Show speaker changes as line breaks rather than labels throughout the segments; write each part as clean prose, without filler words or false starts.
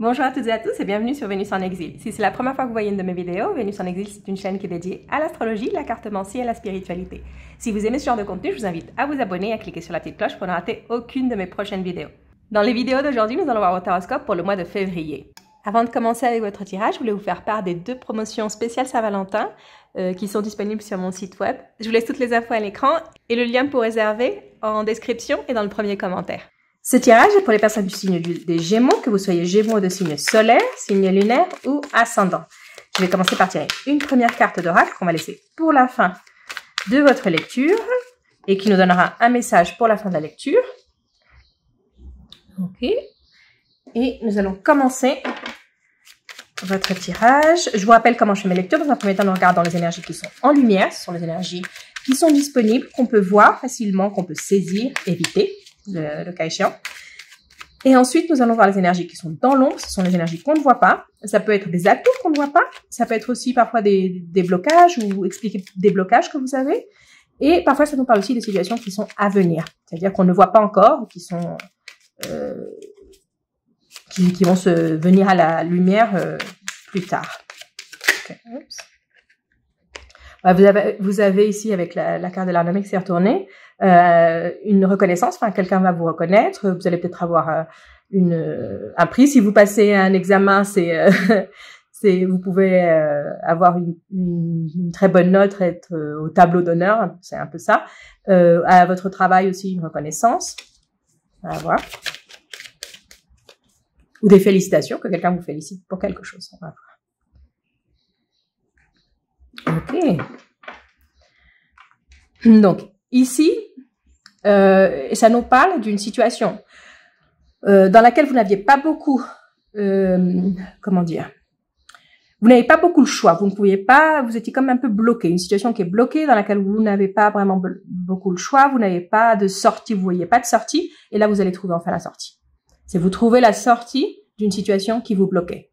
Bonjour à toutes et à tous et bienvenue sur Vénus en Exil. Si c'est la première fois que vous voyez une de mes vidéos, Vénus en Exil, c'est une chaîne qui est dédiée à l'astrologie, la cartomancie et à la spiritualité. Si vous aimez ce genre de contenu, je vous invite à vous abonner et à cliquer sur la petite cloche pour ne rater aucune de mes prochaines vidéos. Dans les vidéos d'aujourd'hui, nous allons voir votre horoscope pour le mois de février. Avant de commencer avec votre tirage, je voulais vous faire part des 2 promotions spéciales Saint-Valentin qui sont disponibles sur mon site web. Je vous laisse toutes les infos à l'écran et le lien pour réserver en description et dans le premier commentaire. Ce tirage est pour les personnes du signe des Gémeaux, que vous soyez Gémeaux de signe solaire, signe lunaire ou ascendant. Je vais commencer par tirer une première carte d'oracle qu'on va laisser pour la fin de votre lecture et qui nous donnera un message pour la fin de la lecture. Ok. Et nous allons commencer votre tirage. Je vous rappelle comment je fais mes lectures. Dans un premier temps, nous regardons les énergies qui sont en lumière. Ce sont les énergies qui sont disponibles, qu'on peut voir facilement, qu'on peut saisir, éviter. Le cas échéant. Et ensuite, nous allons voir les énergies qui sont dans l'ombre. Ce sont les énergies qu'on ne voit pas. Ça peut être des atouts qu'on ne voit pas. Ça peut être aussi parfois des blocages ou expliquer des blocages que vous avez. Et parfois, ça nous parle aussi des situations qui sont à venir. C'est-à-dire qu'on ne voit pas encore, qui sont qui vont se venir à la lumière plus tard. Okay. Vous avez ici, avec la carte de l'Arnamie qui s'est retournée, une reconnaissance, enfin quelqu'un va vous reconnaître, vous allez peut-être avoir un prix. Si vous passez un examen, vous pouvez avoir une très bonne note, être au tableau d'honneur, c'est un peu ça. À votre travail aussi, une reconnaissance. On va voir. Ou des félicitations, que quelqu'un vous félicite pour quelque chose. On va voir. Ok. Donc, ici, ça nous parle d'une situation dans laquelle vous n'aviez pas beaucoup, comment dire, vous n'avez pas beaucoup le choix, vous ne pouviez pas, vous étiez comme un peu bloqué, une situation qui est bloquée dans laquelle vous n'avez pas vraiment beaucoup le choix, vous n'avez pas de sortie, vous voyez pas de sortie, et là vous allez trouver enfin la sortie. C'est vous trouvez la sortie d'une situation qui vous bloquait.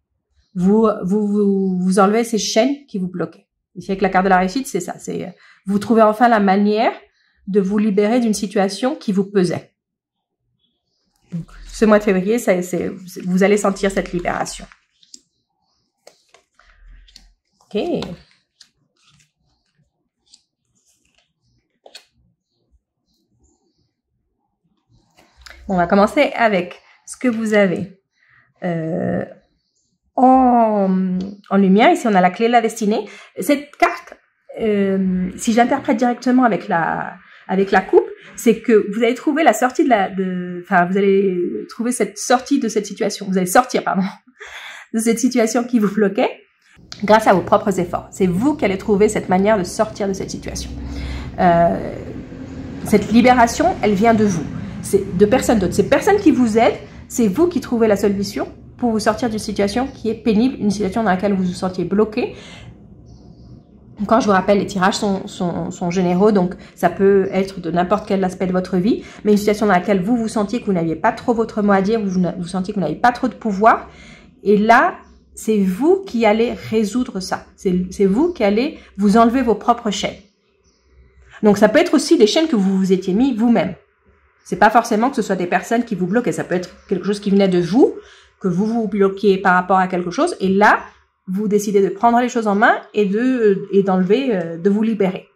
Vous enlevez ces chaînes qui vous bloquaient. Ici avec la carte de la réussite, c'est ça, c'est vous trouvez enfin la manière de vous libérer d'une situation qui vous pesait. Donc, ce mois de février, vous allez sentir cette libération. Ok. On va commencer avec ce que vous avez en lumière. Ici, on a la clé de la destinée. Cette carte, si j'interprète directement avec la coupe, c'est que vous allez trouver la sortie vous allez trouver cette sortie de cette situation. Vous allez sortir, pardon, de cette situation qui vous bloquait grâce à vos propres efforts. C'est vous qui allez trouver cette manière de sortir de cette situation. Cette libération, elle vient de vous. C'est de personne d'autre. C'est personne qui vous aide. C'est vous qui trouvez la solution pour vous sortir d'une situation qui est pénible, une situation dans laquelle vous vous sentiez bloqué. Quand je vous rappelle, les tirages sont généraux, donc ça peut être de n'importe quel aspect de votre vie, mais une situation dans laquelle vous vous sentiez que vous n'aviez pas trop votre mot à dire, vous sentiez que vous n'avez pas trop de pouvoir, et là, c'est vous qui allez résoudre ça. C'est vous qui allez vous enlever vos propres chaînes. Donc ça peut être aussi des chaînes que vous vous étiez mis vous-même. C'est pas forcément que ce soit des personnes qui vous bloquent, ça peut être quelque chose qui venait de vous, que vous vous bloquiez par rapport à quelque chose, et là, vous décidez de prendre les choses en main et d'enlever, de vous libérer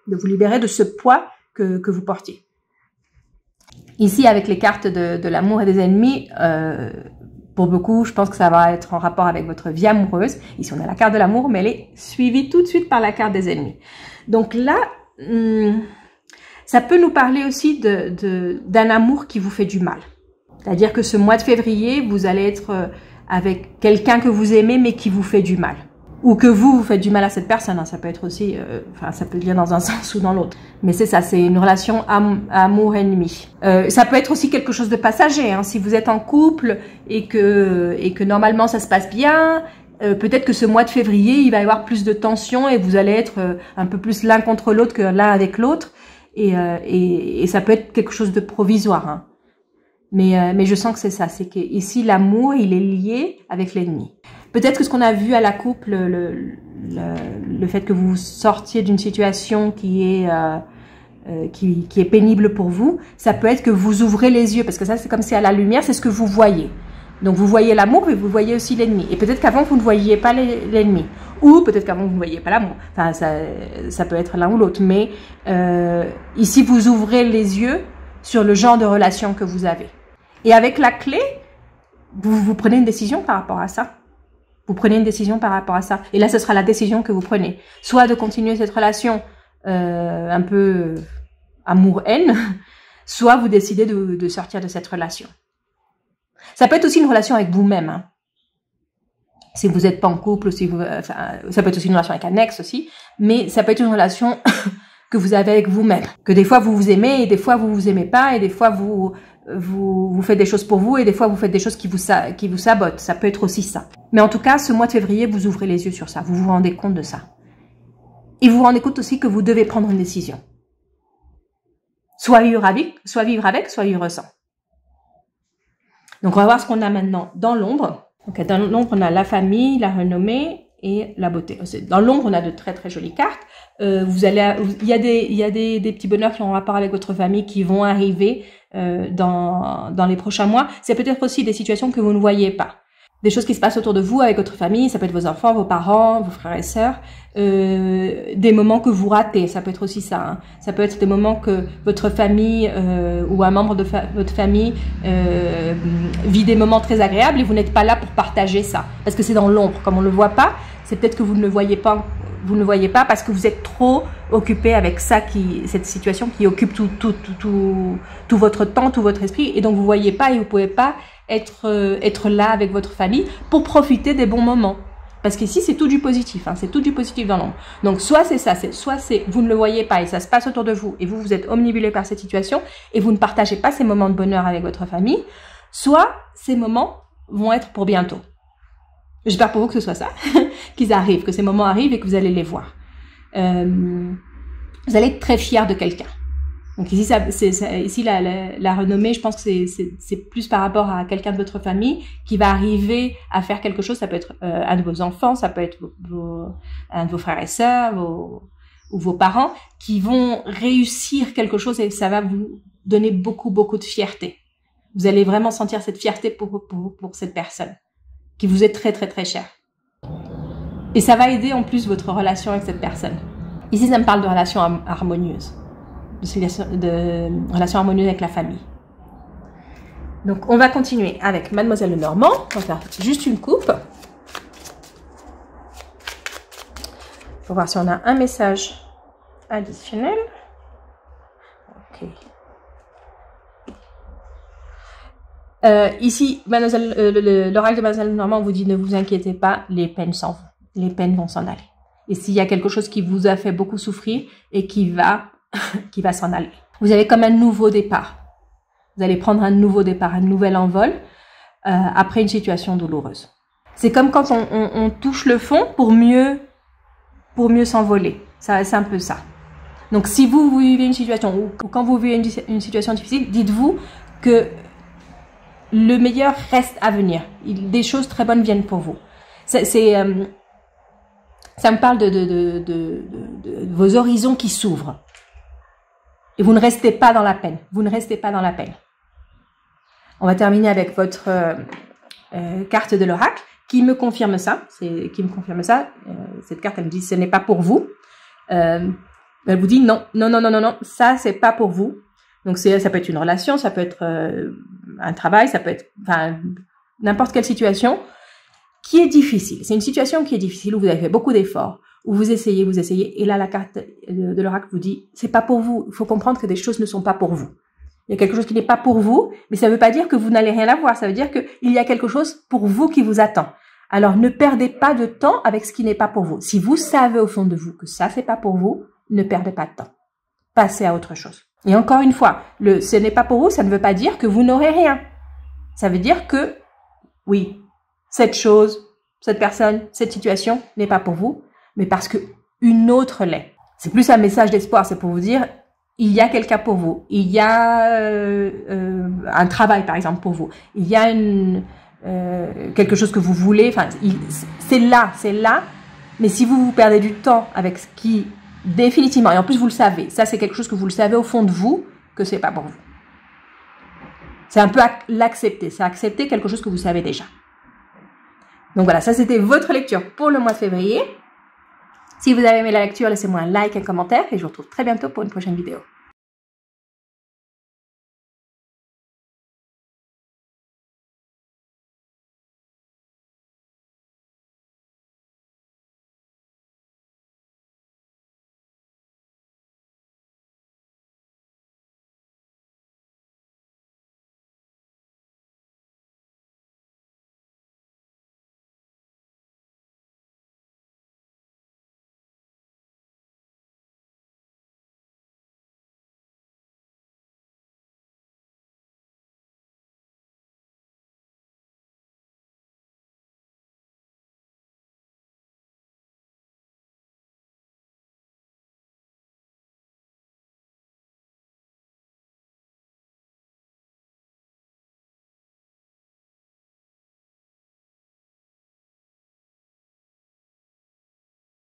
de ce poids que vous portiez. Ici, avec les cartes de l'amour et des ennemis, pour beaucoup, je pense que ça va être en rapport avec votre vie amoureuse. Ici, on a la carte de l'amour, mais elle est suivie tout de suite par la carte des ennemis. Donc là, ça peut nous parler aussi d'un amour qui vous fait du mal. C'est-à-dire que ce mois de février, vous allez être avec quelqu'un que vous aimez, mais qui vous fait du mal. Ou que vous faites du mal à cette personne. Ça peut être aussi, ça peut lire dans un sens ou dans l'autre. Mais c'est ça, c'est une relation amour-ennemi. Ça peut être aussi quelque chose de passager. Si vous êtes en couple et que normalement ça se passe bien, peut-être que ce mois de février, il va y avoir plus de tension et vous allez être un peu plus l'un contre l'autre que l'un avec l'autre. Et ça peut être quelque chose de provisoire. Mais je sens que c'est ça, c'est qu'ici l'amour, il est lié avec l'ennemi. Peut-être que ce qu'on a vu à la coupe, le fait que vous sortiez d'une situation qui est pénible pour vous, ça peut être que vous ouvrez les yeux, parce que ça c'est comme si à la lumière, c'est ce que vous voyez. Donc vous voyez l'amour, mais vous voyez aussi l'ennemi. Et peut-être qu'avant, vous ne voyiez pas l'ennemi. Ou peut-être qu'avant, vous ne voyiez pas l'amour. Enfin, ça peut être l'un ou l'autre. Mais ici, vous ouvrez les yeux sur le genre de relation que vous avez. Et avec la clé, vous prenez une décision par rapport à ça. Vous prenez une décision par rapport à ça. Et là, ce sera la décision que vous prenez. Soit de continuer cette relation un peu amour-haine, soit vous décidez de sortir de cette relation. Ça peut être aussi une relation avec vous-même. Hein. Si vous n'êtes pas en couple, si vous, enfin, ça peut être aussi une relation avec un ex aussi, mais ça peut être une relation que vous avez avec vous-même. Que des fois vous vous aimez et des fois vous vous aimez pas et des fois vous faites des choses pour vous et des fois vous faites des choses qui vous sabotent. Ça peut être aussi ça. Mais en tout cas, ce mois de février, vous ouvrez les yeux sur ça. Vous vous rendez compte de ça. Et vous vous rendez compte aussi que vous devez prendre une décision. Soit vivre avec, soit vivre sans. Donc, on va voir ce qu'on a maintenant dans l'ombre. Donc, dans l'ombre, on a la famille, la renommée et la beauté. Dans l'ombre, on a de très, très jolies cartes. Il y a des petits bonheurs qui ont rapport avec votre famille qui vont arriver dans les prochains mois. C'est peut-être aussi des situations que vous ne voyez pas. Des choses qui se passent autour de vous avec votre famille, ça peut être vos enfants, vos parents, vos frères et sœurs, des moments que vous ratez, ça peut être aussi ça. Hein. Ça peut être des moments que votre famille ou un membre de votre famille vit des moments très agréables et vous n'êtes pas là pour partager ça, parce que c'est dans l'ombre, comme on ne le voit pas. C'est peut-être que vous ne le voyez pas. Vous ne le voyez pas parce que vous êtes trop occupé avec ça, cette situation qui occupe tout votre temps, tout votre esprit, et donc vous voyez pas et vous pouvez pas être là avec votre famille pour profiter des bons moments. Parce qu'ici, c'est tout du positif, hein, c'est tout du positif dans l'ombre. Donc, soit c'est ça, soit vous ne le voyez pas et ça se passe autour de vous et vous êtes omnibulé par cette situation et vous ne partagez pas ces moments de bonheur avec votre famille, soit ces moments vont être pour bientôt. J'espère pour vous que ce soit ça, qu'ils arrivent, que ces moments arrivent et que vous allez les voir. Vous allez être très fiers de quelqu'un. Donc ici, ici la renommée, je pense que c'est plus par rapport à quelqu'un de votre famille qui va arriver à faire quelque chose. Ça peut être un de vos enfants, ça peut être un de vos frères et sœurs ou vos parents qui vont réussir quelque chose et ça va vous donner beaucoup, beaucoup de fierté. Vous allez vraiment sentir cette fierté pour cette personne qui vous est très, très, très chère. Et ça va aider en plus votre relation avec cette personne. Ici, ça me parle de relation harmonieuse. De relation harmonieuse avec la famille. Donc, on va continuer avec Mademoiselle Lenormand. On va faire juste une coupe. Pour voir si on a un message additionnel. Ok. Ici, l'oracle de Mademoiselle Lenormand vous dit ne vous inquiétez pas, les peines s'en vont. Les peines vont s'en aller. Et s'il y a quelque chose qui vous a fait beaucoup souffrir et qui va s'en aller. Vous avez comme un nouveau départ. Vous allez prendre un nouveau départ, un nouvel envol après une situation douloureuse. C'est comme quand on touche le fond pour mieux s'envoler. C'est un peu ça. Donc si vous vivez une situation ou quand vous vivez une situation difficile, dites-vous que le meilleur reste à venir. Des choses très bonnes viennent pour vous. Ça me parle de vos horizons qui s'ouvrent. Et vous ne restez pas dans la peine. Vous ne restez pas dans la peine. On va terminer avec votre carte de l'oracle qui me confirme ça. Cette carte, elle me dit ce n'est pas pour vous. Elle vous dit non, ça c'est pas pour vous. Donc ça peut être une relation, ça peut être un travail, ça peut être n'importe quelle situation qui est difficile. C'est une situation qui est difficile où vous avez fait beaucoup d'efforts. Où vous essayez, et là la carte de l'oracle vous dit c'est pas pour vous. Il faut comprendre que des choses ne sont pas pour vous. Il y a quelque chose qui n'est pas pour vous, mais ça ne veut pas dire que vous n'allez rien avoir. Ça veut dire qu'il y a quelque chose pour vous qui vous attend. Alors ne perdez pas de temps avec ce qui n'est pas pour vous. Si vous savez au fond de vous que ça c'est pas pour vous, ne perdez pas de temps. Passez à autre chose. Et encore une fois, ce n'est pas pour vous, ça ne veut pas dire que vous n'aurez rien. Ça veut dire que oui, cette chose, cette personne, cette situation n'est pas pour vous, mais parce que une autre l'est. C'est plus un message d'espoir, c'est pour vous dire, il y a quelqu'un pour vous, il y a un travail par exemple pour vous, il y a quelque chose que vous voulez, enfin, c'est là, mais si vous perdez du temps avec ce qui, définitivement, et en plus vous le savez, ça c'est quelque chose que vous le savez au fond de vous, que c'est pas pour vous. C'est un peu l'accepter. C'est accepter quelque chose que vous savez déjà. Donc voilà, ça c'était votre lecture pour le mois de février. Si vous avez aimé la lecture, laissez-moi un like, un commentaire et je vous retrouve très bientôt pour une prochaine vidéo.